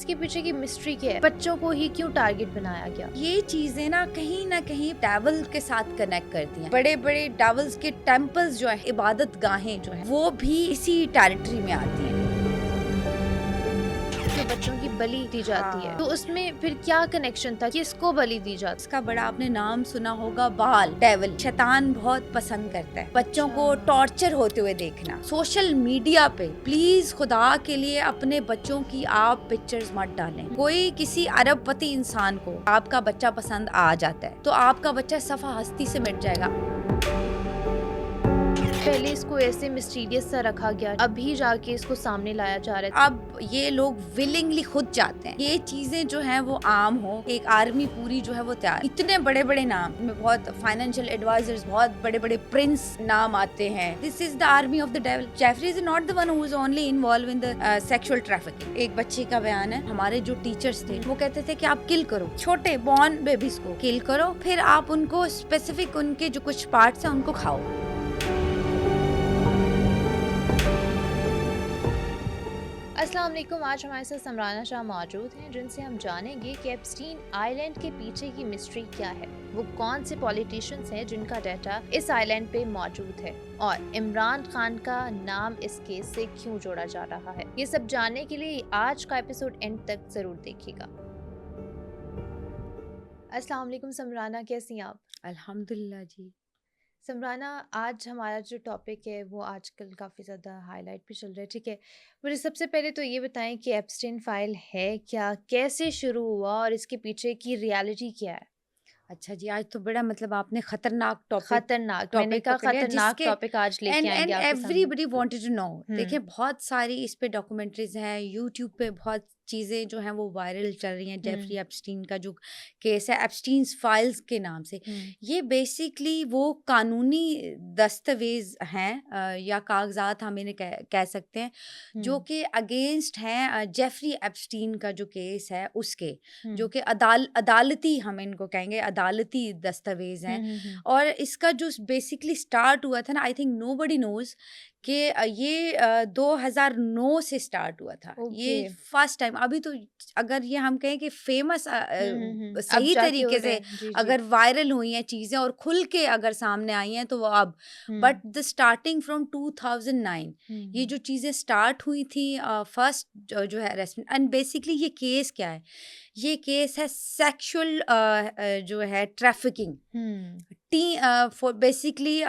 इसके पीछे की मिस्ट्री क्या है? बच्चों को ही क्यों टारगेट बनाया गया? ये चीजें ना कहीं डेविल के साथ कनेक्ट करती हैं। बड़े बड़े डेविल्स के टेम्पल्स जो है, इबादत गाहें जो है, वो भी इसी टेरिटरी में आती हैं। जो बच्चों की बलि दी जाती है, तो उसमें फिर क्या कनेक्शन था? किसको बलि दी जाती? इसका बड़ा आपने नाम सुना होगा, बाल, डेविल, शैतान बहुत पसंद करता है बच्चों को टॉर्चर होते हुए देखना। सोशल मीडिया पे प्लीज खुदा के लिए अपने बच्चों की आप पिक्चर्स मत डालें। कोई किसी अरबपति इंसान को आपका बच्चा पसंद आ जाता है तो आपका बच्चा सफा हस्ती से मिट जाएगा। पहले इसको ऐसे मिस्टीरियस सा रखा गया, अभी जाके इसको सामने लाया जा रहा है। अब ये लोग विलिंगली खुद चाहते हैं ये चीजें जो हैं वो आम हो। एक आर्मी पूरी जो है वो तैयार, इतने बड़े बड़े नाम में बहुत फाइनेंशियल एडवाइजर्स, बहुत बड़े बड़े प्रिंस नाम आते हैं। This is the army of the devil. Jeffrey is not the one who is only involve in the sexual trafficking. एक बच्चे का बयान है, हमारे जो टीचर्स थे वो कहते थे कि आप किल करो छोटे बॉर्न बेबीज को, किल करो, फिर आप उनको स्पेसिफिक उनके जो कुछ पार्ट्स हैं उनको खाओ। अस्सलाम वालेकुम। आज हमारे साथ समराना शाह मौजूद हैं, जिनसे हम जानेंगे कि एप्स्टीन आइलैंड के पीछे की मिस्ट्री क्या है, वो कौन से पॉलिटिशियंस हैं जिनका डाटा इस आइलैंड पे मौजूद है, और इमरान खान का नाम इस केस से क्यों जोड़ा जा रहा है। ये सब जानने के लिए आज का एपिसोड एंड तक जरूर देखिएगा। अस्सलाम वालेकुम समराना, कैसी हैं आप? अल्हम्दुलिल्लाह जी। समराना, आज हमारा जो टॉपिक है वो आजकल काफ़ी ज़्यादा हाईलाइट पे चल रहा है, ठीक है। मुझे सबसे पहले तो ये बताएं कि एप्स्टीन फाइल है क्या, कैसे शुरू हुआ और इसके पीछे की रियलिटी क्या है? अच्छा जी, आज तो बड़ा मतलब आपने खतरनाक खतरनाक, मैंने टॉपिक कहा पकड़ लिया खतरनाक जिसके टॉपिक आज लेके एंड आएंगे आपके सामने। Everybody wanted to know. देखिए हम्म। बहुत सारी इस पे डॉक्यूमेंट्रीज हैं, यूट्यूब पे बहुत चीज़ें जो हैं वो वायरल चल रही हैं। जेफरी एप्स्टीन का जो केस है, एप्स्टीन्स फाइल्स के नाम से, ये बेसिकली वो कानूनी दस्तावेज हैं या कागजात हम इन्हें कह सकते हैं, जो कि अगेंस्ट हैं जेफरी एप्स्टीन का जो केस है उसके, जो कि अदालती, हम इनको कहेंगे अदालती दस्तावेज हैं। और इसका जो बेसिकली स्टार्ट हुआ था ना, आई थिंक नोबडी नोज कि ये 2009 से स्टार्ट हुआ था। ये फर्स्ट टाइम, अभी तो अगर ये हम कहें कि फेमस अब सही जाके हो तरीके रहा से है। जी अगर वायरल हुई हैं चीज़ें और खुल के अगर सामने आई हैं तो वो अब, बट द स्टार्टिंग फ्रॉम 2009 ये जो चीज़ें स्टार्ट हुई थी, फर्स्ट जो है अरेस्टमेंट। एंड बेसिकली ये केस क्या है, ये केस है सेक्सुअल जो है trafficking, for basically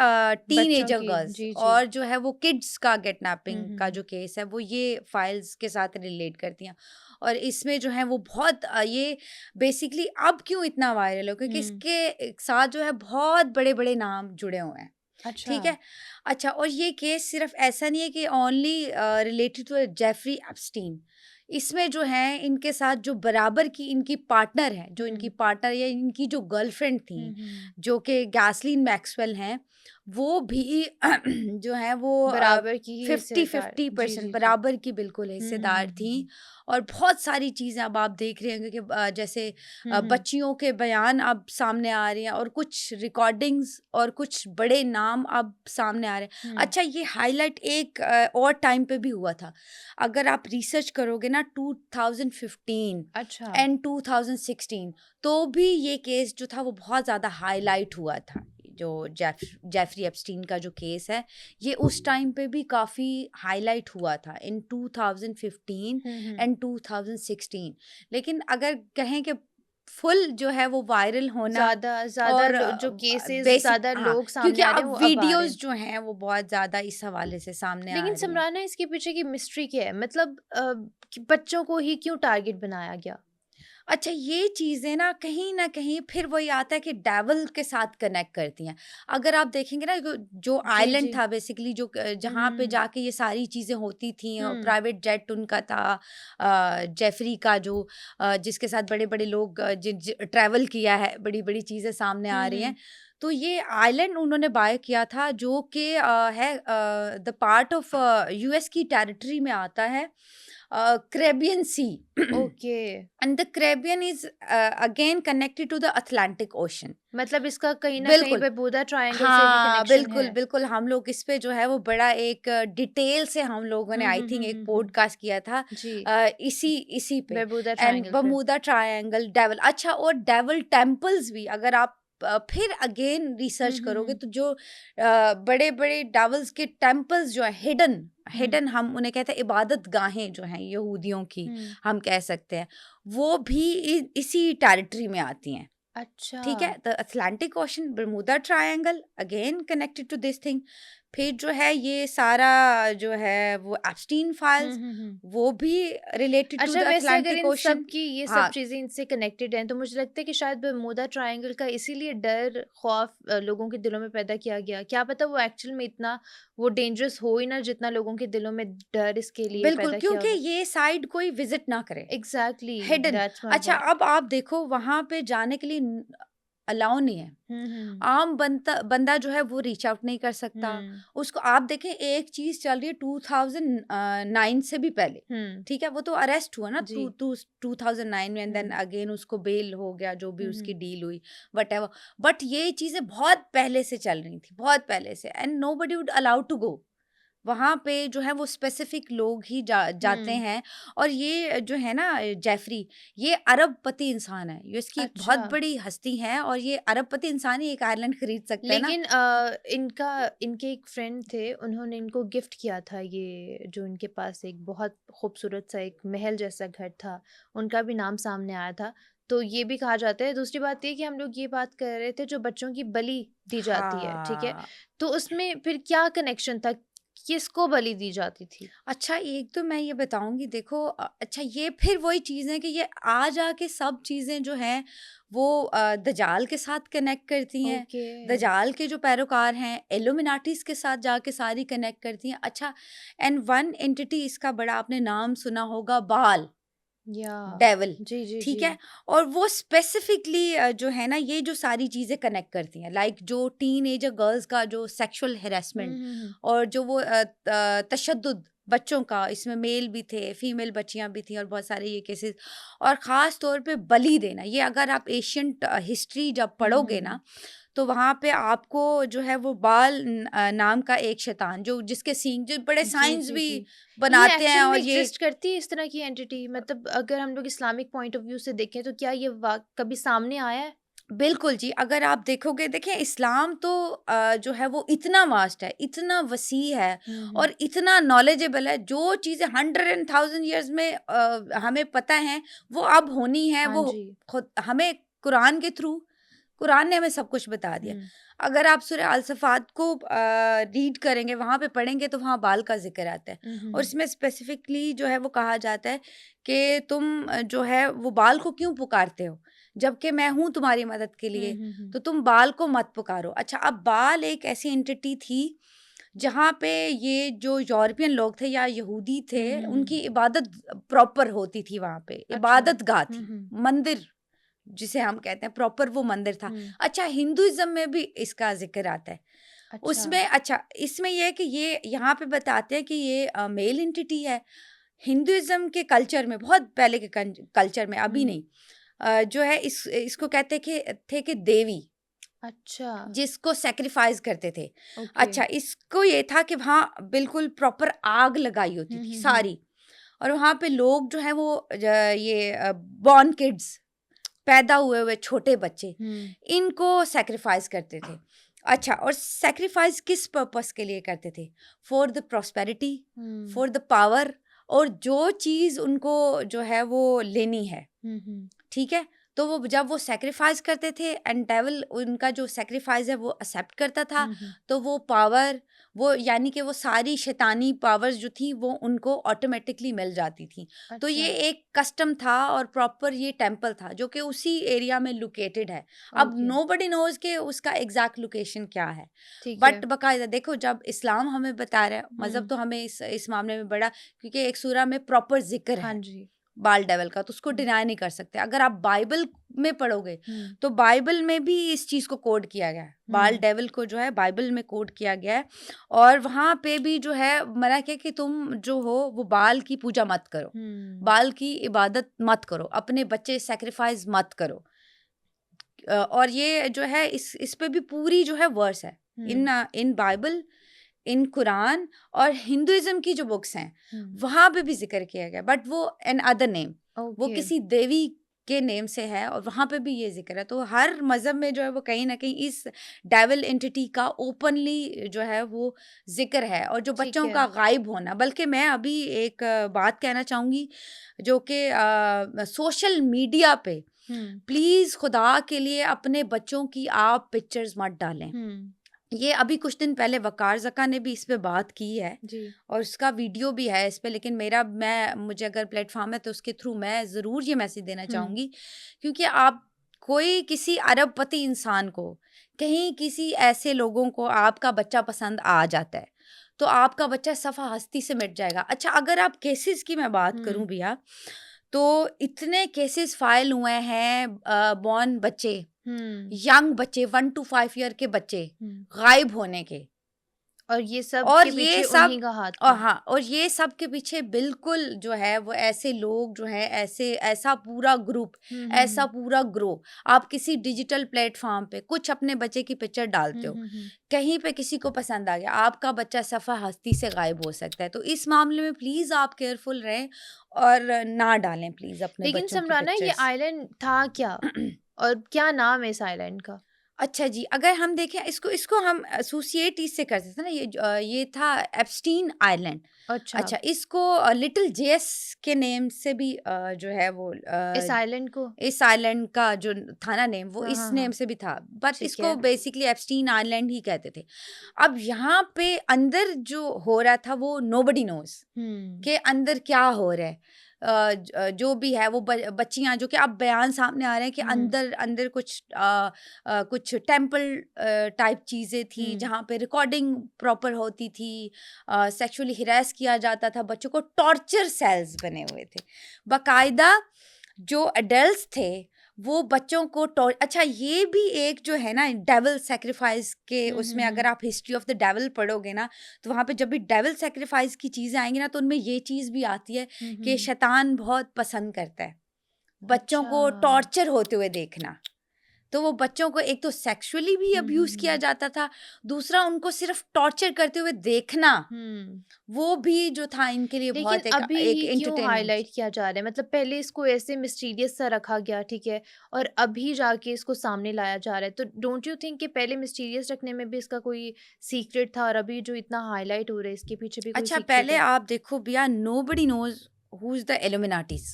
teenager girls, और जो है वो किड्स का किडनैपिंग का जो केस है वो ये फाइल्स के साथ रिलेट करती हैं। और इसमें जो है वो बहुत ये बेसिकली अब क्यों इतना वायरल हो, क्योंकि इसके साथ जो है बहुत बड़े बड़े नाम जुड़े हुए हैं। अच्छा। ठीक है। अच्छा, और ये केस सिर्फ ऐसा नहीं है कि only related to Jeffrey Epstein. इसमें जो है इनके साथ जो बराबर की इनकी पार्टनर है, जो इनकी पार्टनर या इनकी जो गर्लफ्रेंड थी, जो कि गैसलीन मैक्सवेल हैं, वो भी जो है वो बराबर की 50-50% बराबर की बिल्कुल हिस्सेदार थी। और बहुत सारी चीज़ें अब आप देख रहे हैं कि जैसे बच्चियों के बयान अब सामने आ रहे हैं, और कुछ रिकॉर्डिंग्स और कुछ बड़े नाम अब सामने आ रहे हैं। अच्छा, ये हाईलाइट एक और टाइम पे भी हुआ था। अगर आप रिसर्च करोगे ना 2015 अच्छा एंड 2016, तो भी ये केस जो था वो बहुत ज़्यादा हाईलाइट हुआ था। जो जेफरी एप्स्टीन का जो केस है, ये उस टाइम पे भी काफ़ी हाईलाइट हुआ था इन 2015 एंड 2016। लेकिन अगर कहें कि फुल जो है वो वायरल होना ज्यादा और जो केसेस बेसिक, ज्यादा हाँ, लोग क्योंकि सामने आ रहे अब हैं वो अब आ रहे वीडियोस हैं। जो हैं वो बहुत ज़्यादा इस हवाले से सामने आ लेकिन रही हैं। समराना, इसके पीछे की मिस्ट्री क्या है? मतलब कि बच्चों को ही क्यों टारगेट बनाया गया? अच्छा, ये चीज़ें ना कहीं फिर वही आता है कि डेविल के साथ कनेक्ट करती हैं। अगर आप देखेंगे ना, जो जी आइलैंड जी। था बेसिकली, जो जहाँ पे जाके ये सारी चीज़ें होती थी, प्राइवेट जेट उनका था, जेफरी का जो जिसके साथ बड़े-बड़े लोग ट्रैवल किया है, बड़ी-बड़ी चीज़ें सामने आ रही हैं। तो ये आइलैंड उन्होंने बाय किया था, जो कि है द पार्ट ऑफ यूएस की टेरिटरी में आता है। Caribbean Sea. Okay, And the Caribbean is again connected to the Atlantic Ocean. मतलब इसका कहीं ना कहीं बिल्कुल, बर्मुदा ट्रायंगल से भी हाँ, कनेक्शन बिल्कुल, है। बिल्कुल, हम लोग इस पे जो है वो बड़ा एक डिटेल से हम लोगों ने आई थिंक एक पॉडकास्ट किया था जी, इसी पे। बर्मुदा एंड ट्रायंगल पे। बर्मुदा ट्रायंगल, डेविल, अच्छा, और डेविल टेम्पल्स भी अगर आप फिर अगेन रिसर्च करोगे तो जो बड़े-बड़े डेविल्स के टेम्पल्स जो है हिडन हिडन हम उन्हें कहते हैं इबादत गाहें जो हैं यहूदियों की, हम कह सकते हैं, वो भी इसी टेरिटरी में आती हैं। अच्छा। ठीक है, the Atlantic ocean, Bermuda triangle again connected to this thing. फिर जो है ये सारा जो है वो एप्स्टीन फाइल्स, वो भी रिलेटेड टू अच्छा, द वैसे अगर अटलांटिक इन ओशन। सब की ये सब हाँ, चीजें इनसे कनेक्टेड हैं तो मुझे लगता है कि शायद बर्मुदा ट्रायंगल का इसीलिए डर खौफ लोगों के दिलों में पैदा किया गया। क्या पता वो एक्चुअल में इतना वो डेंजरस हो ही ना जितना लोगों के दिलों में डर इसके लिए बिल्कुल, पैदा किया क्योंकि होगा। ये साइड कोई विजिट ना करे, एग्जैक्टली, हिडन। दैट्स माय अच्छा, पॉइंट। अब आप देखो वहां पे जाने के लिए अलाउ नहीं है। हम्म आम बंदा जो है वो रीच आउट नहीं कर सकता। हम्म उसको आप देखें, एक चीज चल रही है 2009 से भी पहले, हम्म ठीक है, वो तो अरेस्ट हुआ ना जी 2009 में, एंड देन हम्म अगेन उसको बेल हो गया, जो भी उसकी हम्म डील हुई, वट एवर। बट ये चीजें बहुत पहले से चल रही थी, बहुत पहले से, and nobody would allow to go वहाँ पे। जो है वो स्पेसिफिक लोग ही जाते हम्म, हैं। और ये जो है ना जेफरी, ये अरबपति इंसान है, ये इसकी एक बहुत अच्छा। बड़ी हस्ती है, और ये अरबपति इंसान ही एक आयरलैंड खरीद सकता है ना। लेकिन इनके एक फ्रेंड थे, उन्होंने इनको गिफ्ट किया था ये जो इनके पास एक बहुत खूबसूरत सा एक महल जैसा घर था, उनका भी नाम सामने आया था। तो ये भी कहा जाता है। दूसरी बात ये कि हम लोग ये बात कर रहे थे जो बच्चों की बलि दी जाती है, ठीक है? हाँ, तो उसमें फिर क्या कनेक्शन था? किसको बलि दी जाती थी? अच्छा, एक तो मैं ये बताऊंगी, देखो अच्छा, ये फिर वही चीज़ है कि ये आ जाके सब चीज़ें जो हैं वो दजाल के साथ कनेक्ट करती हैं। ओके। दजाल के जो पैरोकार हैं एलुमिनाटीज के साथ जाके सारी कनेक्ट करती हैं। अच्छा, एंड वन एंटिटी इसका बड़ा आपने नाम सुना होगा, बाल, या डेविल, जी जी ठीक जी। है। और वो स्पेसिफिकली जो है ना ये जो सारी चीज़ें कनेक्ट करती हैं, लाइक जो टीन एजर गर्ल्स का जो सेक्सुअल हेरासमेंट, हम्म। और जो वो तशद्दुद बच्चों का, इसमें मेल भी थे, फीमेल बच्चियां भी थी, और बहुत सारे ये केसेस, और ख़ास तौर पे बलि देना, ये अगर आप एशियंट हिस्ट्री जब पढ़ोगे ना, तो वहाँ पे आपको जो है वो बाल नाम का एक शैतान, जो जिसके सींग, जो बड़े जी, साइंस जी, भी जी। ये बनाते हैं, एक्चुअल में और ये एग्ज़िस्ट करती है इस तरह की एंटिटी? मतलब अगर हम लोग इस्लामिक पॉइंट ऑफ व्यू से देखें तो क्या ये कभी सामने आया है? बिल्कुल जी, अगर आप देखोगे, देखिए इस्लाम तो जो है वो इतना वास्ट है, इतना वसी है, हुँ। और इतना नॉलेजेबल है, जो चीज़ें 100 एंड 1000 इयर्स में हमें पता हैं, वो अब होनी है, हाँ वो जी। खुद हमें कुरान के थ्रू, कुरान ने हमें सब कुछ बता दिया। हुँ। अगर आप सूरह अल-सफ़ात को रीड करेंगे, वहाँ पे पढ़ेंगे, तो वहाँ बाल का ज़िक्र आता है, और इसमें स्पेसिफिकली जो है वो कहा जाता है कि तुम जो है वो बाल को क्यों पुकारते हो, जबकि मैं हूँ तुम्हारी मदद के लिए, तो तुम बाल को मत पुकारो। अच्छा, अब बाल एक ऐसी एंटिटी थी जहाँ पे ये जो यूरोपियन लोग थे या यहूदी थे, उनकी इबादत प्रॉपर होती थी वहाँ पे, अच्छा। इबादत गाह हुँ, थी, हुँ। मंदिर जिसे हम कहते हैं, प्रॉपर वो मंदिर था। हुँ। अच्छा, हिंदुइज्म में भी इसका ज़िक्र आता है। अच्छा। उसमें अच्छा, इसमें ये है कि ये यहाँ पे बताते हैं कि ये मेल एंटिटी है। हिंदुइज्म के कल्चर में, बहुत पहले के कल्चर में, अभी हुँ। नहीं, जो है इसको कहते थे कि देवी, अच्छा, जिसको सैक्रिफाइस करते थे। ओके। अच्छा, इसको ये था कि वहाँ बिल्कुल प्रॉपर आग लगाई होती थी सारी, और वहाँ पे लोग जो है वो ये बॉर्न किड्स, पैदा हुए छोटे बच्चे, हुँ। इनको सैक्रिफाइस करते थे। अच्छा, और सैक्रिफाइस किस पर्पस के लिए करते थे? For the prosperity, hmm. For the power, और जो चीज़ उनको जो है वो लेनी है, हुँ। ठीक है? तो वो जब वो सैक्रिफाइस करते थे, एंड डेविल उनका जो सैक्रिफाइस है वो एक्सेप्ट करता था, हुँ। तो वो पावर, वो यानी कि वो सारी शैतानी पावर्स जो थी वो उनको ऑटोमेटिकली मिल जाती थी। तो अच्छा, ये एक कस्टम था, और प्रॉपर ये टेम्पल था जो कि उसी एरिया में लोकेटेड है। अब ओके, नोबडी नोज़ कि उसका एग्ज़ैक्ट लोकेशन क्या है। ठीक है। बट बाकायदा देखो, जब इस्लाम हमें बता रहा है, मज़हब हुँ। तो हमें इस मामले में बड़ा, क्योंकि एक सूरा में प्रॉपर ज़िक्र हाँ है जी। बाल डेविल का, तो उसको हुँ। डिनाई नहीं कर सकते। अगर आप बाइबल में पढ़ोगे तो बाइबल में भी इस चीज को कोड किया गया है, बाल डेविल को जो है बाइबल में कोड किया गया है, और वहां पे भी जो है मना किया कि तुम जो हो वो बाल की पूजा मत करो, बाल की इबादत मत करो, अपने बच्चे सैक्रिफाइस मत करो। और ये जो है इस पे भी पूरी जो है वर्स है इन बाइबल, इन कुरान और हिंदुइज्म की जो बुक्स हैं वहां पे भी जिक्र किया गया, बट वो एन अदर नेम, वो किसी देवी के नेम से है, और वहां पे भी ये जिक्र है। तो हर मजहब में जो है वो कहीं ना कहीं इस डेविल एंटिटी का ओपनली जो है वो जिक्र है, और जो बच्चों का गायब होना। बल्कि मैं अभी एक बात कहना चाहूंगी जो कि सोशल मीडिया पे प्लीज खुदा के लिए अपने बच्चों की आप पिक्चर्स मत डालें। ये अभी कुछ दिन पहले वकार ज़का ने भी इस पे बात की है जी। और उसका वीडियो भी है इस पे, लेकिन मुझे अगर प्लेटफॉर्म है तो उसके थ्रू मैं ज़रूर ये मैसेज देना चाहूँगी, क्योंकि आप कोई किसी अरबपति इंसान को, कहीं किसी ऐसे लोगों को आपका बच्चा पसंद आ जाता है तो आपका बच्चा सफ़ा हस्ती से मिट जाएगा। अच्छा, अगर आप केसेस की मैं बात करूँ भैया, तो इतने केसेस फाइल हुए हैं बॉर्न बच्चे, यंग बच्चे 1 to 5 ईयर के बच्चे गायब होने के, और ये सब के पीछे उन्हीं का हाथ था। हाँ, और ये सब के पीछे बिल्कुल जो है वो ऐसे लोग जो है ऐसा पूरा ग्रुप, ऐसा पूरा ग्रो। आप किसी डिजिटल प्लेटफॉर्म पे कुछ अपने बच्चे की पिक्चर डालते हो, कहीं पे किसी को पसंद आ गया, आपका बच्चा सफ़ा हस्ती से गायब हो सकता है। तो इस मामले में प्लीज आप केयरफुल रहें और ना डालें प्लीज अपने लेकिन बच्चों की समराना, ये आइलैंड था क्या और क्या नाम है इस आइलैंड का? अच्छा जी, अगर हम देखें इसको हम एसोसिएट इससे करते थे ना, ये था एप्स्टीन आइलैंड। अच्छा, इसको लिटिल जेस के नेम से भी जो है वो इस आइलैंड का जो था ना नेम, वो इस नेम से भी था, बट इसको बेसिकली एप्स्टीन आइलैंड ही कहते थे। अब यहाँ पे अंदर जो हो रहा था वो नोबडी नोज के अंदर क्या हो रहा है। जो भी है वो बच्चियां जो कि अब बयान सामने आ रहे हैं कि अंदर कुछ टेम्पल टाइप चीज़ें थी जहाँ पे रिकॉर्डिंग प्रॉपर होती थी, सेक्सुअली हिरास किया जाता था, बच्चों को टॉर्चर सेल्स बने हुए थे बाकायदा। जो एडल्ट्स थे वो बच्चों को अच्छा, ये भी एक जो है ना डेविल सैक्रिफाइस के उसमें अगर आप हिस्ट्री ऑफ द डेविल पढ़ोगे ना, तो वहाँ पे जब भी डेविल सैक्रिफाइस की चीज़ें आएंगी ना, तो उनमें ये चीज़ भी आती है कि शैतान बहुत पसंद करता है बच्चों को टॉर्चर होते हुए देखना। तो वो बच्चों को एक तो सेक्सुअली भी अब्यूज किया जाता था, दूसरा उनको सिर्फ टॉर्चर करते हुए देखना, वो भी जो था इनके लिए बहुत एक क्यों हाईलाइट किया जा रहा है? मतलब पहले इसको ऐसे मिस्टीरियस सा रखा गया, ठीक है, और अभी जाके इसको सामने लाया जा रहा है, तो डोंट यू थिंक कि पहले मिस्टीरियस रखने में भी इसका कोई सीक्रेट था और अभी जो इतना हाईलाइट हो रहा है इसके पीछे भी कोई अच्छा, पहले आप देखो भैया, nobody knows who is the Illuminatis,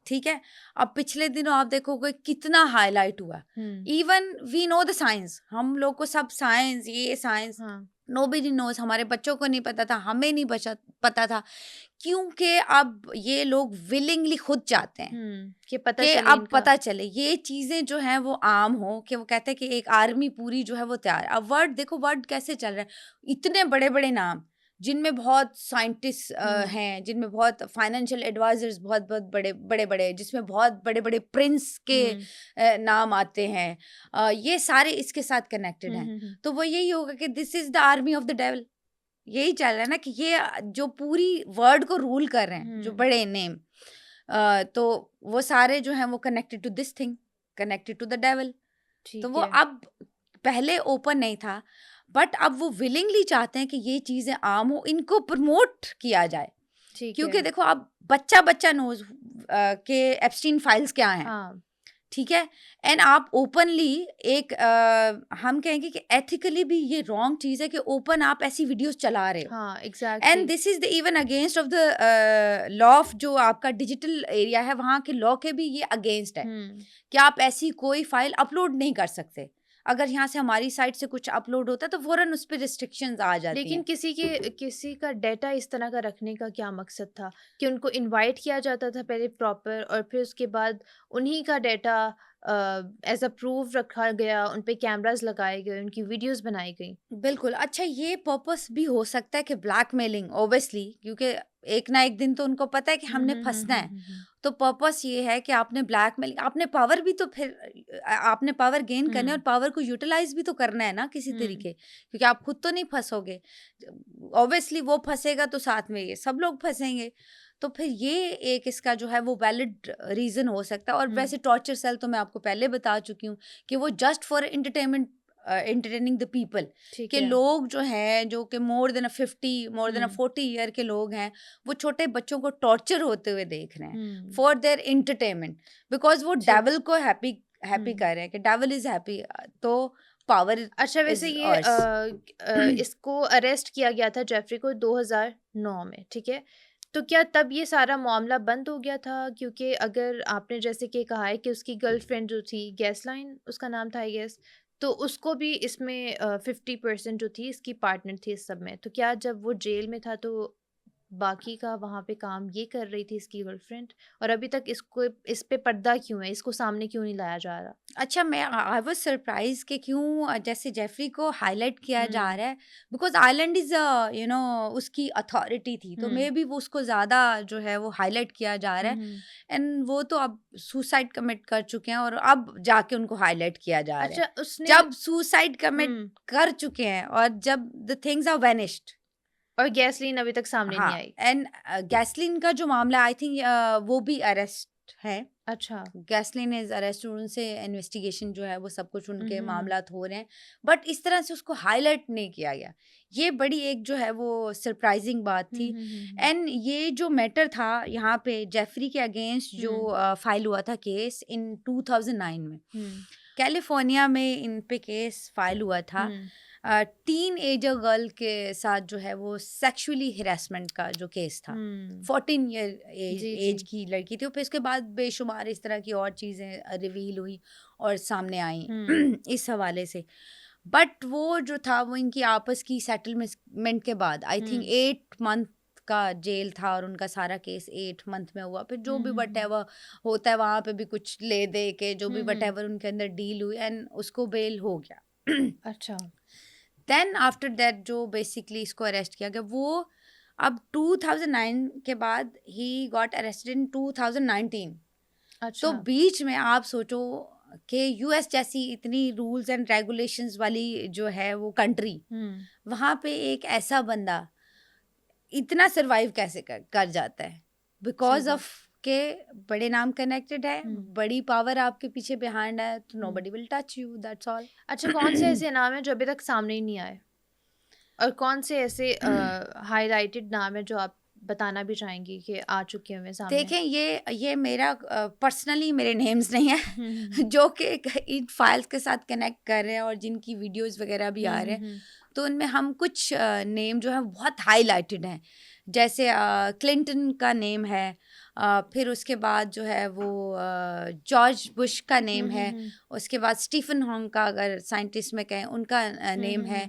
ठीक है। अब पिछले दिनों आप देखोगे कितना हाईलाइट हुआ, even we know the science, हम लोग को सब साइंस, ये साइंस, नोबडी नोज, हमारे बच्चों को नहीं पता था, हमें नहीं पता था, क्योंकि अब ये लोग विलिंगली खुद चाहते हैं कि पता चले ये चीजें जो हैं वो आम हो, कि वो कहते हैं कि एक आर्मी पूरी जो है वो तैयार। अब वर्ड देखो, वर्ड कैसे चल रहा है, इतने बड़े बड़े नाम जिनमें बहुत साइंटिस्ट हैं, जिनमें बहुत फाइनेंशियल एडवाइजर्स बहुत बड़े बड़े, जिसमें बहुत बड़े बड़े प्रिंस के नाम आते हैं, ये सारे इसके साथ कनेक्टेड हैं। तो वो यही होगा कि this is the army of the devil, यही चल रहा है ना, कि ये जो पूरी वर्ल्ड को रूल कर रहे हैं, जो बड़े नेम, तो वो सारे जो हैं वो connected to this thing, connected to the devil. तो वो अब पहले ओपन नहीं था, बट अब वो विलिंगली चाहते हैं कि ये चीजें आम हो, इनको प्रमोट किया जाए, क्योंकि देखो अब बच्चा नोज के एप्स्टीन फाइल्स क्या हैं, ठीक है, एंड आप ओपनली एक हम कहेंगे कि एथिकली भी ये रॉन्ग चीज है कि ओपन आप ऐसी वीडियोस चला रहे हो, exactly, and this is the even against of the law of जो आपका डिजिटल एरिया है, वहाँ के लॉ के भी ये अगेंस्ट है कि आप ऐसी कोई फाइल अपलोड नहीं कर सकते। अगर यहाँ से हमारी साइट से कुछ अपलोड होता है तो फौरन उस पर रिस्ट्रिक्शंस आ जाती लेकिन हैं। किसी का डेटा इस तरह का रखने का क्या मकसद था कि उनको इनवाइट किया जाता था पहले प्रॉपर, और फिर उसके बाद उन्हीं का डेटा एज अ प्रूफ रखा गया, उन पे कैमरास लगाए गए, उनकी वीडियोस बनाई गई। बिल्कुल। अच्छा, ये पर्पस भी हो सकता है कि ब्लैकमेलिंग, ओबियसली, क्योंकि एक ना एक दिन तो उनको पता है कि हमने फंसना है, तो पर्पस ये है कि आपने ब्लैकमेल, आपने पावर भी तो फिर आपने पावर गेन करना है और पावर को यूटिलाइज भी तो करना है ना किसी तरीके, क्योंकि आप खुद तो नहीं फंसोगे, ऑब्वियसली वो फंसेगा तो साथ में ये सब लोग फंसेंगे। तो फिर ये एक इसका जो है वो वैलिड रीजन हो सकता है। और वैसे टॉर्चर सेल तो मैं आपको पहले बता चुकी हूँ कि वो just for entertainment, entertaining the people, के लोग जो हैं, जो कि मोर देन 40 ईयर के लोग हैं, वो छोटे बच्चों को टॉर्चर होते हुए देख रहे हैं फॉर देयर एंटरटेनमेंट, बिकॉज वो डेविल को हैप्पी कर रहे हैं कि डेविल इज हैप्पी, तो पावर। अच्छा, वैसे ये इसको अरेस्ट किया गया था जेफरी को 2009 में, ठीक है, तो क्या तब ये सारा मामला बंद हो गया था? क्योंकि अगर आपने जैसे कि कहा है कि उसकी गर्लफ्रेंड जो थी, गैसलाइन उसका नाम था आई गेस, तो उसको भी इसमें 50% जो थी इसकी पार्टनर थी इस सब में, तो क्या जब वो जेल में था तो बाकी का वहाँ पे काम ये कर रही थी इसकी गर्लफ्रेंड, और अभी तक इसको इस पे पर्दा क्यों है, इसको सामने क्यों नहीं लाया जा रहा? अच्छा, मैं आई वाज सरप्राइज कि क्यों जैसे जेफरी को हाईलाइट किया जा रहा है, बिकॉज आइलैंड इज उसकी अथॉरिटी थी, तो मे बी वो उसको ज़्यादा जो है वो हाईलाइट किया जा रहा है, एंड वो तो अब सुसाइड कमिट कर चुके हैं और अब जाके उनको हाईलाइट किया जा रहा है। अच्छा, उसने जब सुसाइड कमिट कर चुके हैं और जब द थिंग्स आर वेनिश्ड, और गैसलीन अभी तक सामने नहीं आई। एंड गैसलीन का जो मामला, आई थिंक वो भी अरेस्ट है। अच्छा, गैसलीन इज अरेस्ट, उनसे इन्वेस्टिगेशन जो है वो सब कुछ उनके मामला हो रहे हैं, बट इस तरह से उसको हाईलाइट नहीं किया गया। ये बड़ी एक जो है वो सरप्राइजिंग बात थी। एंड ये जो मैटर था यहाँ पे जेफरी के अगेंस्ट जो फाइल हुआ था केस इन 2009 में, कैलिफोर्निया में इन पे केस फाइल हुआ था। टीन एजर गर्ल के साथ जो है वो सेक्सुअली हिरासमेंट का जो केस था, 14 ईयर एज की लड़की थी। फिर इसके बाद बेशुमार इस तरह की और चीज़ें रिवील हुई और सामने आई इस हवाले से। बट वो जो था वो इनकी आपस की सेटलमेंट के बाद आई थिंक 8 मंथ का जेल था और उनका सारा केस 8 मंथ में हुआ। फिर जो भी वटेवर होता है वहाँ पे भी कुछ ले दे के जो भी वटेवर उनके अंदर डील हुई, एंड उसको बेल हो गया। अच्छा, देन आफ्टर दैट जो बेसिकली इसको अरेस्ट किया गया, वो अब 2009 के बाद ही गॉट अरेस्टेड इन 2019। अच्छा, तो बीच में आप सोचो कि यूएस जैसी इतनी रूल्स एंड रेगुलेशंस वाली जो है वो कंट्री, वहाँ पे एक ऐसा बंदा इतना सरवाइव कैसे कर जाता है, बिकॉज ऑफ के बड़े नाम कनेक्टेड है, बड़ी पावर आपके पीछे बिहाइंड है, तो nobody will touch you, that's all. अच्छा, कौन से ऐसे नाम है जो अभी तक सामने ही नहीं आए, और कौन से ऐसे हाईलाइटेड नाम है जो आप बताना भी चाहेंगी कि आ चुके हैं सामने? देखें, ये मेरा पर्सनली मेरे नेम्स नहीं है जो कि इन फाइल्स के साथ कनेक्ट कर रहे हैं और जिनकी वीडियोस वगैरह भी आ रहे हैं, तो उनमें हम कुछ नेम जो है बहुत हाईलाइटेड हैं, जैसे क्लिंटन का नेम है, फिर उसके बाद जो है वो जॉर्ज बुश का नेम है, उसके बाद स्टीफन हॉन्ग का अगर साइंटिस्ट में कहें उनका नेम है,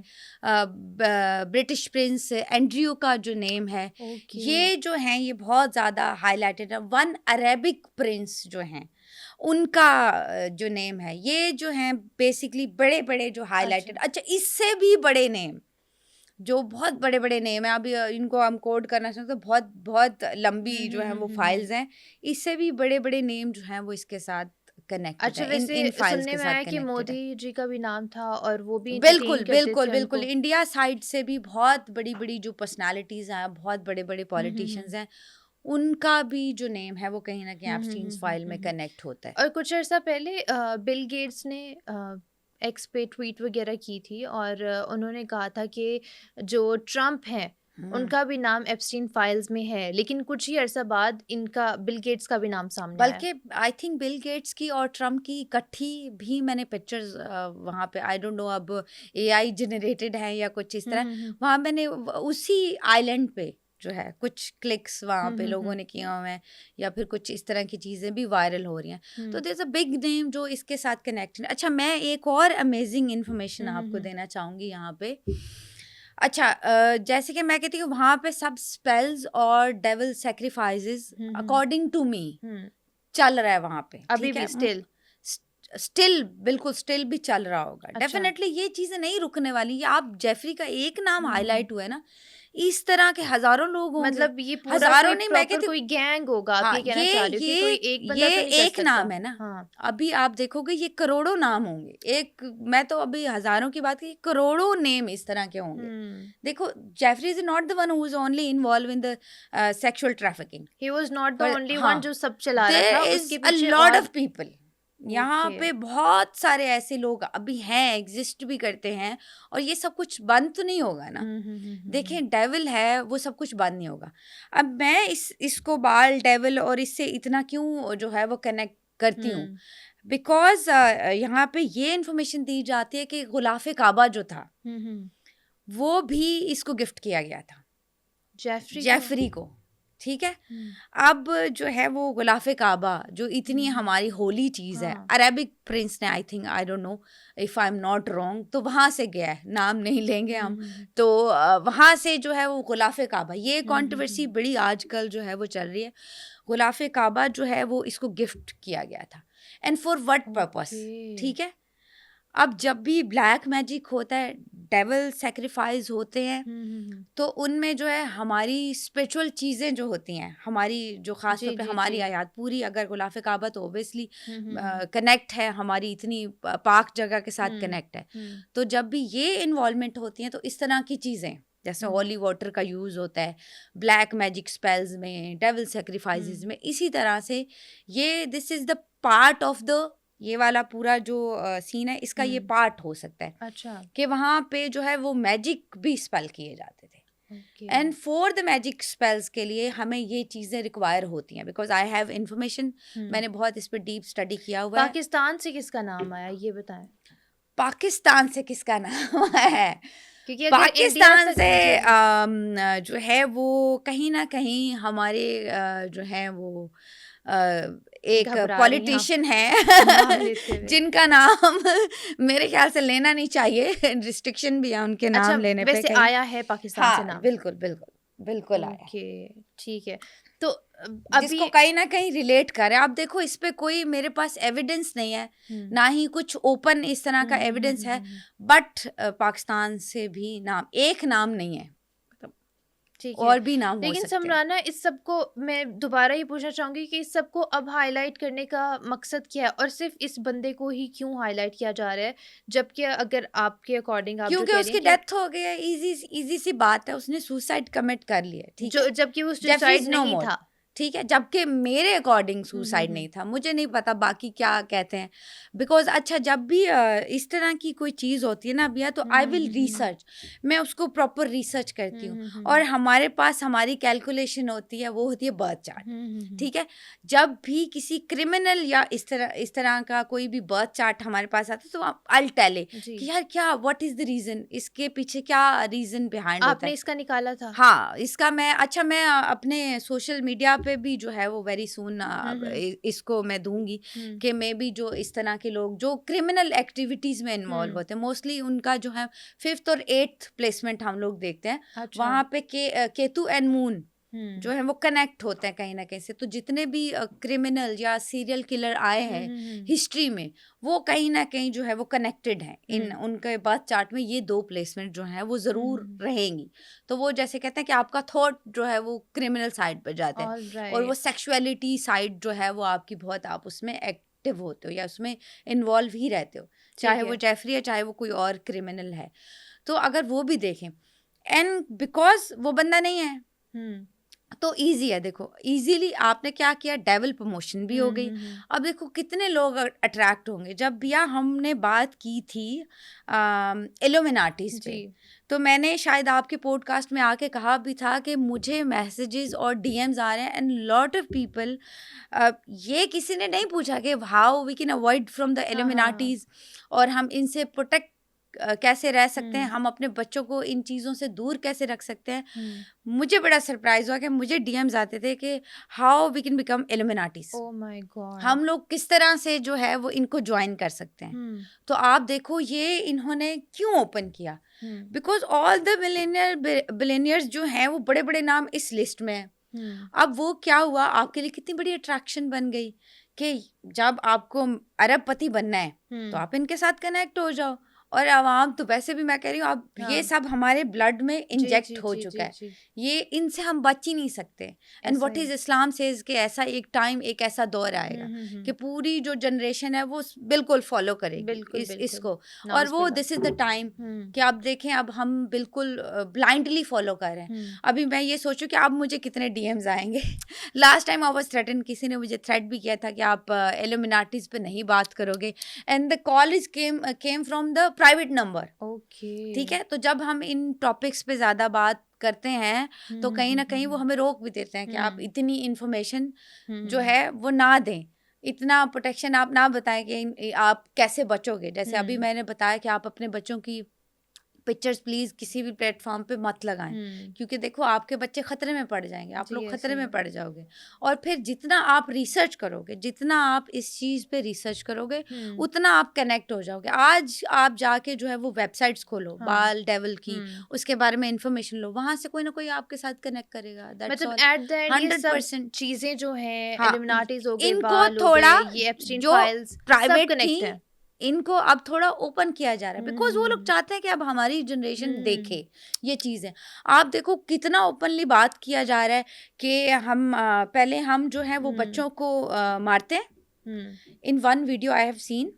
ब्रिटिश प्रिंस एंड्रयू का जो नेम है, ये जो हैं ये बहुत ज़्यादा हाईलाइटेड है। 1 अरेबिक प्रिंस जो हैं उनका जो नेम है, ये जो हैं बेसिकली बड़े बड़े जो हाईलाइटेड। अच्छा, इससे भी बड़े नेम जो बहुत बड़े बड़े नेम है, अभी इनको हम कोड करना चाहते हैं तो बहुत बहुत लंबी जो है वो फाइल्स हैं, इससे भी बड़े बड़े नेम जो हैं वो इसके साथ कनेक्टेड। अच्छा, वैसे सुनने में आया कि मोदी जी का भी नाम था और वो भी बिल्कुल बिल्कुल बिल्कुल इंडिया साइड से भी बहुत बड़ी बड़ी जो पर्सनालिटीज हैं, बहुत बड़े बड़े पॉलिटिशियंस हैं, उनका भी जो नेम है वो कहीं ना कहीं एप्स्टीन्स फाइल में कनेक्ट होता है। और कुछ अर्सा पहले बिल गेट्स ने एक्स पे ट्वीट वगैरह की थी और उन्होंने कहा था कि जो ट्रम्प हैं उनका भी नाम एप्स्टीन फाइल्स में है, लेकिन कुछ ही अरसा बाद इनका बिल गेट्स का भी नाम सामने आया। बल्कि आई थिंक बिल गेट्स की और ट्रम्प की इकट्ठी भी मैंने पिक्चर्स वहाँ पे, आई डोंट नो अब AI जनरेटेड है या कुछ इस तरह, वहाँ मैंने उसी आइलैंड पे जो है कुछ क्लिक्स वहाँ पे लोगों ने किए हुए हैं या फिर कुछ इस तरह की चीज़ें भी वायरल हो रही हैं। तो there is a big name जो इसके साथ कनेक्टेड। अच्छा, मैं एक और अमेजिंग इन्फॉर्मेशन आपको देना चाहूँगी यहाँ पे। अच्छा, जैसे कि मैं कहती हूँ वहाँ पे सब स्पेल्स और devil sacrifices according to me चल रहा है वहाँ पे अभी भी स्टिल बिल्कुल स्टिल भी चल रहा होगा। डेफिनेटली ये चीज़ें नहीं रुकने वाली। ये आप जेफरी का एक नाम हाईलाइट हुआ है ना, इस तरह के हजारों लोग होंगे, मतलब ये पूरा हजारों कोई नहीं, मैं प्रॉपर कहती कोई गैंग होगा, आप हाँ, ये कहना चाह रही हो कि कोई एक बंदा तो नहीं कर एक सकता। नाम है ना। हाँ। अभी आप देखोगे ये करोड़ों नाम होंगे, एक मैं तो अभी हजारों की बात की, करोड़ों नेम इस तरह के होंगे। देखो, Jeffrey is not the one who is only involve in the sexual trafficking, he was not the only हाँ, वन जो सब चला रहा देयर था, इज उसके अ पीछे लॉट और ऑफ पीपल। यहाँ ओके। पे बहुत सारे ऐसे लोग अभी हैं, एग्जिस्ट भी करते हैं, और ये सब कुछ बंद तो नहीं होगा ना। देखें, डेविल है, वो सब कुछ बंद नहीं होगा। अब मैं इसको बाल डेविल और इससे इतना क्यों जो है वो कनेक्ट करती हूँ, बिकॉज यहाँ पे ये इंफॉर्मेशन दी जाती है कि गुलाफे काबा जो था वो भी इसको गिफ्ट किया गया था जेफरी को, ठीक है। अब जो है वो गुलाफे काबा जो इतनी हमारी होली चीज़ है, अरेबिक प्रिंस ने, I think, I don't know if I am not wrong, तो वहाँ से गया है, नाम नहीं लेंगे हम, तो वहाँ से जो है वो गुलाफे काबा, ये कंट्रोवर्सी बड़ी आजकल जो है वो चल रही है। गुलाफे काबा जो है वो इसको गिफ्ट किया गया था, एंड फॉर व्हाट पर्पस, ठीक है। अब जब भी ब्लैक मैजिक होता है, डेविल सेक्रीफाइस होते हैं, तो उनमें जो है हमारी स्पिरिचुअल चीज़ें जो होती हैं, हमारी जो ख़ास तौर पे हमारी आयात पूरी, अगर गुलाफे काबा तो ओबियसली कनेक्ट है, हमारी इतनी पाक जगह के साथ कनेक्ट है, तो जब भी ये इन्वॉल्वमेंट होती हैं तो इस तरह की चीज़ें जैसे होली वाटर का यूज़ होता है ब्लैक मैजिक स्पेल्स में, डेविल सेक्रीफाइसेस में, इसी तरह से ये this is the part of the, ये वाला पूरा जो सीन है इसका ये पार्ट हो सकता है। अच्छा। कि वहाँ पे जो है वो मैजिक भी स्पेल किए जाते थे, and for the magic spells के लिए हमें ये चीज़ें रिक्वायर होती हैं, बिकॉज आई हैव इन्फॉर्मेशन, मैंने बहुत इस पर डीप स्टडी किया हुआ है। पाकिस्तान से किसका नाम आया ये बताएं। पाकिस्तान से किसका नाम है? क्योंकि पाकिस्तान से जो है वो कहीं ना कहीं हमारे जो है वो एक पॉलिटिशियन है जिनका नाम मेरे ख्याल से लेना नहीं चाहिए, रिस्ट्रिक्शन भी है उनके नाम लेने पे। वैसे आया है पाकिस्तान से नाम? बिल्कुल बिल्कुल बिल्कुल आया। ठीक है, तो अभी जिसको कहीं ना कहीं रिलेट करे। आप देखो, इस पे कोई मेरे पास एविडेंस नहीं है, ना ही कुछ ओपन इस तरह का एविडेंस है, बट पाकिस्तान से भी नाम, एक नाम नहीं है, और भी नाम हो सकते हैं। लेकिन समराना, इस सब को मैं दोबारा ही पूछना चाहूंगी कि इस सब को अब हाईलाइट करने का मकसद क्या है, और सिर्फ इस बंदे को ही क्यों हाईलाइट किया जा रहा है, जबकि अगर आपके अकॉर्डिंग आप क्योंकि उसकी डेथ हो गई है, इजी सी बात है, उसने सुसाइड कमिट कर लिया, ठीक है, जबकि वो सुसाइड नहीं था, ठीक है, जबकि मेरे अकॉर्डिंग सुसाइड नहीं था, मुझे नहीं पता बाकी क्या कहते हैं, बिकॉज अच्छा जब भी इस तरह की कोई चीज़ होती है ना भैया, तो आई विल रिसर्च, मैं उसको प्रॉपर रिसर्च करती हूँ, और हमारे पास हमारी कैलकुलेशन होती है, वो होती है बर्थ चार्ट, ठीक है। जब भी किसी क्रिमिनल या इस तरह का कोई भी बर्थ चार्ट हमारे पास आता है, तो आई टेल इट कि यार क्या, व्हाट इज द रीजन, इसके पीछे क्या रीजन बिहाइंड होता है। आपने इसका निकाला था? हाँ, इसका मैं अपने सोशल मीडिया पे भी जो है वो वेरी सून इसको मैं दूंगी कि मे बी जो इस तरह के लोग जो क्रिमिनल एक्टिविटीज में इन्वॉल्व होते हैं, मोस्टली उनका जो है 5th और 8th प्लेसमेंट हम लोग देखते हैं। अच्छा। वहाँ पे केतु एंड मून जो है वो कनेक्ट होते हैं कहीं ना कहीं से, तो जितने भी क्रिमिनल या सीरियल किलर आए हैं हिस्ट्री में, वो कहीं ना कहीं जो है वो कनेक्टेड हैं इन उनके बर्थ चार्ट में, ये 2 प्लेसमेंट जो है वो ज़रूर रहेंगी। तो वो जैसे कहते हैं कि आपका थॉट जो है वो क्रिमिनल साइड पर जाता है, और वो सेक्सुअलिटी साइड जो है वो आपकी बहुत, आप उसमें एक्टिव होते हो या उसमें इन्वॉल्व ही रहते हो, चाहे वो जेफरी है चाहे वो कोई और क्रिमिनल है। तो अगर वो भी देखें, एंड बिकॉज वो बंदा नहीं है तो इजी है। देखो इजीली आपने क्या किया, डेविल प्रमोशन भी हो गई। अब देखो कितने लोग अट्रैक्ट होंगे। जब भैया हमने बात की थी इल्यूमिनाटीज पे, तो मैंने शायद आपके पॉडकास्ट में आके कहा भी था कि मुझे मैसेजेस और डीएम्स आ रहे हैं एंड लॉट ऑफ पीपल, ये किसी ने नहीं पूछा कि how we can avoid from the Illuminatis, और हम इनसे प्रोटेक्ट कैसे रह सकते हैं, हम अपने बच्चों को इन चीज़ों से दूर कैसे रख सकते हैं। मुझे बड़ा सरप्राइज हुआ कि मुझे डीएम्स आते थे कि how we can become Illuminatis, oh my God, हम लोग किस तरह से जो है वो इनको ज्वाइन कर सकते हैं। तो आप देखो ये इन्होंने क्यों ओपन किया, बिकॉज ऑल द बिलियनियर्स जो हैं वो बड़े बड़े नाम इस लिस्ट में हैं। अब वो क्या हुआ, आपके लिए कितनी बड़ी अट्रैक्शन बन गई कि जब आपको अरबपति बनना है तो आप इनके साथ कनेक्ट हो जाओ, और आवाम तो वैसे भी मैं कह रही हूँ अब ये हाँ। सब हमारे ब्लड में जी इंजेक्ट जी हो जी चुका जी है, जी ये इनसे हम बच ही नहीं सकते। एंड ऐसा what he is Islam says कि ऐसा एक टाइम, एक ऐसा दौर आएगा कि पूरी जो जनरेशन है वो बिल्कुल फॉलो करेगी बिल्कुल बिल्कुल इसको, और नाउज वो बिल्ला दिस इज द टाइम हम्म कि आप देखें अब हम बिल्कुल ब्लाइंडली फॉलो कर रहे हैं। हम्म अभी मैं ये सोचूं कि अब मुझे कितने डीएम्स आएंगे। Last time I was threaten, किसी ने मुझे थ्रेट भी किया था कि आप इल्यूमिनाटीज पे नहीं बात करोगे, and the call is came from the private number. Okay ठीक है, तो जब हम इन टॉपिक्स पे ज़्यादा बात करते हैं तो कहीं ना कहीं वो हमें रोक भी देते हैं कि आप इतनी इंफॉर्मेशन जो है वो ना दें, इतना प्रोटेक्शन आप ना बताएं कि आप कैसे बचोगे। जैसे अभी मैंने बताया कि आप अपने बच्चों की पिक्चर्स प्लीज किसी भी प्लेटफॉर्म पे मत लगाएं, क्योंकि देखो आपके बच्चे खतरे में पड़ जाएंगे, आप जी लोग ऐसे खतरे ही में है पड़ जाओगे। और फिर जितना आप रिसर्च करोगे, जितना आप इस चीज़ पे रिसर्च करोगे, उतना आप कनेक्ट हो जाओगे। आज आप जाके जो है वो वेबसाइट्स खोलो, हाँ बाल डेवल की, हम्म उसके बारे में इंफॉर्मेशन लो, वहां से कोई ना कोई आपके साथ कनेक्ट करेगा। दैट्स मतलब ऑल। एट द एंड ये सब 100%। चीजें जो हैं हाँ, इल्यूमिनाटीज हो गए, इनको बाल हो थोड़ा, गए, ये एप्स्टीन जो फाइल्स, सब प्राइवेट थी कनेक्ट है इनको अब थोड़ा ओपन किया जा रहा है, बिकॉज वो लोग चाहते हैं कि अब हमारी जनरेशन देखे हम्म ये चीज़ें। आप देखो कितना ओपनली बात किया जा रहा है कि हम पहले हम जो है वो हम्म बच्चों को मारते हैं। Hmm in one video I have seen,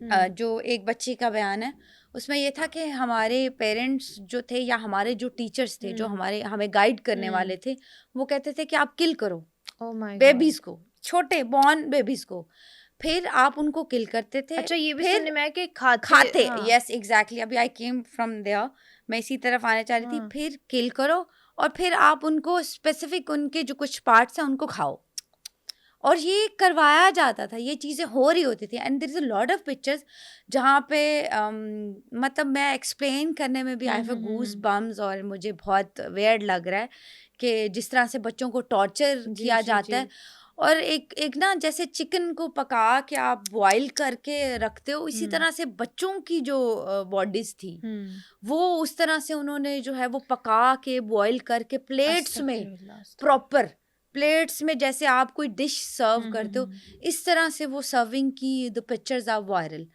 hmm जो एक बच्चे का बयान है, उसमें ये था कि हमारे पेरेंट्स जो थे या हमारे जो टीचर्स थे जो हमारे हमें गाइड करने वाले थे, वो कहते थे कि आप किल करो ओ माय गॉड। बेबीज को, छोटे बॉर्न बेबीज को, फिर आप उनको किल करते थे। अच्छा ये भी फिर सुनने में है कि खाते खाते, हाँ यस एग्जैक्टली, अभी आई केम फ्रॉम देयर, मैं इसी तरफ आने चाह रही थी। हाँ फिर किल करो और फिर आप उनको स्पेसिफिक उनके जो कुछ पार्ट्स हैं उनको खाओ, और ये करवाया जाता था, ये चीज़ें हो रही होती थी। And there is a lot of pictures जहाँ पे मतलब मैं एक्सप्लेन करने में भी आई हैव गूज बम्स, और मुझे बहुत वेयर्ड लग रहा है कि जिस तरह से बच्चों को टॉर्चर जी किया जी जाता जी है। और एक एक ना जैसे चिकन को पका के आप बॉईल करके रखते हो, इसी तरह से बच्चों की जो बॉडीज थी वो उस तरह से उन्होंने जो है वो पका के बॉईल करके प्लेट्स में, अस्तगफिरुल्लाह प्रॉपर प्लेट्स में, जैसे आप कोई डिश सर्व करते हो हम्म इस तरह से वो सर्विंग की द पिक्चर्स आर वायरल।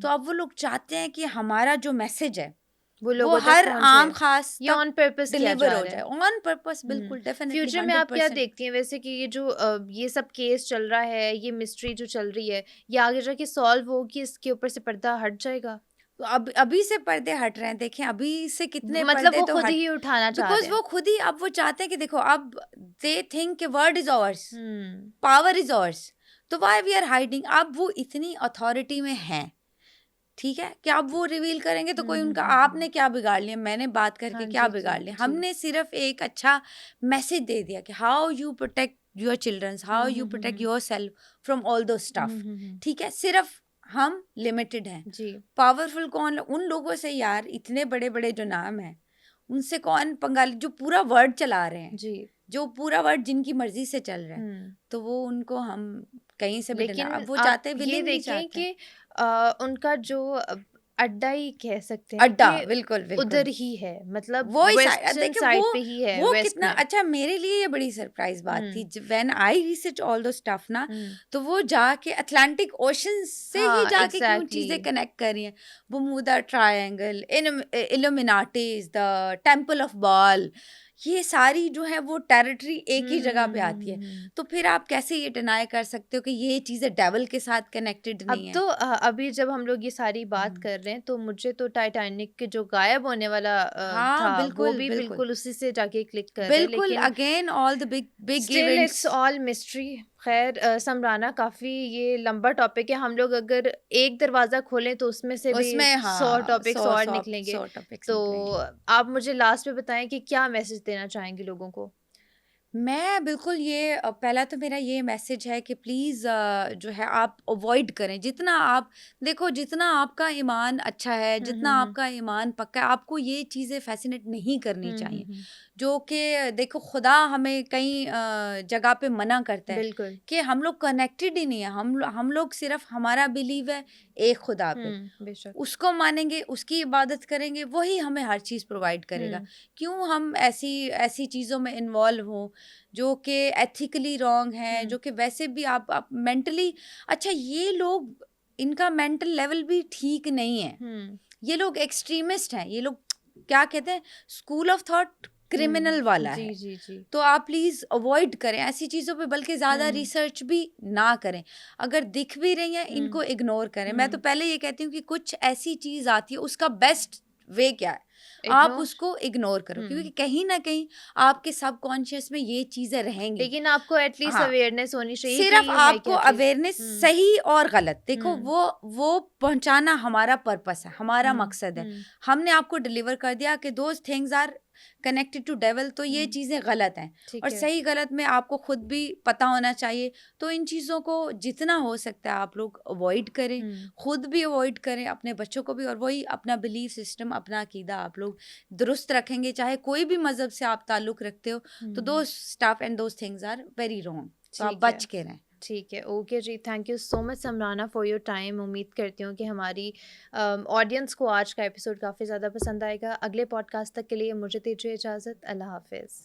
तो अब वो लोग चाहते हैं कि हमारा जो मैसेज है वो वो लोगों तक हर पहुंचे, आम खास ये तक ऑन पर्पस किया डिलीवर जा हो रहा जाए, है। ऑन पर्पस, बिल्कुल डेफिनेटली फ्यूचर में आप क्या 100%। देखती हैं वैसे कि ये जो ये सब केस चल रहा है, ये मिस्ट्री जो चल रही है, ये आगे जाके सॉल्व होगी, इसके ऊपर से पर्दा हट जाएगा? तो अब अभी से पर्दे हट रहे हैं, देखें अभी से कितने मतलब पर्दे वो तो खुद हट, ही उठाना चाह बिकॉज रहे वो हैं। खुद ही अब वो चाहते हैं कि देखो अब दे थिंक कि word is hours, hmm power is hours, तो वाई वी आर हाइडिंग। अब वो इतनी अथॉरिटी में हैं, ठीक है, कि अब वो रिवील करेंगे तो कोई उनका, आपने क्या बिगाड़ लिया, मैंने बात करके हाँ क्या जी जी बिगाड़ लिया, जी हमने सिर्फ एक अच्छा मैसेज दे दिया कि how you protect your childrens, how you protect yourself from all those stuff. हम्म ठीक है, सिर्फ हम लिमिटेड हैं। जी पावरफुल कौन, उन लोगों से यार, इतने बड़े बड़े जो नाम हैं उनसे कौन पंगा जो पूरा वर्ड चला रहे हैं, जी जो पूरा वर्ड जिनकी मर्जी से चल रहा है, हम्म तो वो उनको हम कहीं से भी डरा, लेकिन अब वो आप चाहते हैं, ये विलिंगली देखें चाहते हैं। कि उनका जो अड्डा ही कह सकते हैं अड्डा, कि बिल्कुल बिल्कुल, उधर ही है, मतलब वो ही साइड, वेस्टर्न देखिए साइड पे ही है, वो वेस्ट कितना में। अच्छा, मेरे लिए ये बड़ी सरप्राइज बात थी हम्म when I research all those stuff ना। हम्म तो वो जाके अटलांटिक ओशन से ही हाँ जाके क्यों एग्जैक्टली चीजें कनेक्ट कर रही हैं, बर्मुदा triangle, Illuminatis, the temple of बाल, ये सारी जो है वो टेरिटरी एक ही जगह पे आती है। हम्म। तो फिर आप कैसे ये डिनाई कर सकते हो कि ये चीजें डेविल के साथ कनेक्टेड अब नहीं है। तो अभी जब हम लोग ये सारी बात हम्म। कर रहे हैं तो मुझे तो टाइटैनिक के जो गायब होने वाला हाँ था वो बिल्कुल भी बिल्कुल बिल्कुल उसी से जाके क्लिक कर रहे हैं, बिल्कुल, लेकिन again all the big big still events. It's all mystery. खैर समराना, काफ़ी ये लंबा टॉपिक है, हम लोग अगर एक दरवाज़ा खोलें तो उसमें से भी उसमें 100 हाँ टॉपिक्स सौ और सौ निकलेंगे। 100 टॉपिक्स तो निकलेंगे। आप मुझे लास्ट में बताएं कि क्या मैसेज देना चाहेंगे लोगों को? मैं बिल्कुल ये पहला तो मेरा ये मैसेज है कि प्लीज़ जो है आप अवॉइड करें, जितना आप देखो, जितना आपका ईमान अच्छा है, जितना हम्म आपका ईमान पक्का है, आपको ये चीज़ें फैसिनेट नहीं करनी चाहिए। हम्म। जो कि देखो खुदा हमें कई जगह पे मना करता है बिल्कुल। कि हम लोग कनेक्टेड ही नहीं है, हम लोग सिर्फ, हमारा बिलीव है एक खुदा पे, बेशक। उसको मानेंगे, उसकी इबादत करेंगे, वही हमें हर चीज़ प्रोवाइड करेगा। क्यों हम ऐसी ऐसी चीज़ों में इन्वॉल्व हों जो कि एथिकली रॉन्ग है, हम्म जो कि वैसे भी आप मेंटली, अच्छा ये लोग इनका मेंटल लेवल भी ठीक नहीं है। ये लोग एक्सट्रीमिस्ट हैं, ये लोग क्या कहते हैं, स्कूल ऑफ थॉट क्रिमिनल वाला जी है। जी जी। तो आप प्लीज अवॉइड करें ऐसी चीजों पे, बल्कि ज्यादा रिसर्च भी ना करें। अगर दिख भी रही है इनको इग्नोर करें। मैं तो पहले ये कहती हूँ कि कुछ ऐसी चीज आती है, उसका बेस्ट वे क्या है, आप Ignore? उसको इग्नोर करो, क्योंकि कहीं ना कहीं आपके सबकॉन्शियस में ये चीजें रहेंगी। लेकिन आपको एटलीस्ट हाँ, अवेयरनेस होनी चाहिए कि सिर्फ ये है आपको क्या चीज। अवेयरनेस, सही और गलत, देखो हम्म वो पहुंचाना हमारा पर्पस है, हमारा हम्म मकसद है। हम्म हमने आपको डिलीवर कर दिया कि those things are connected to devil, तो ये चीज़ें गलत हैं। ठीक और है। सही गलत में आपको खुद भी पता होना चाहिए। तो इन चीज़ों को जितना हो सकता है आप लोग अवॉइड करें, खुद भी अवॉइड करें, अपने बच्चों को भी। और वही अपना बिलीफ सिस्टम, अपना अकीदा आप लोग दुरुस्त रखेंगे, चाहे कोई भी मज़हब से आप ताल्लुक़ रखते हो, तो दो stuff and those things are very wrong, तो आप ठीक है। बच के रहें। ठीक है, okay ji, thank you so much Samrana for your time. उम्मीद करती हूँ कि हमारी ऑडियंस को आज का एपिसोड काफ़ी ज़्यादा पसंद आएगा। अगले पॉडकास्ट तक के लिए मुझे दीजिए इजाज़त। अल्लाह हाफिज़।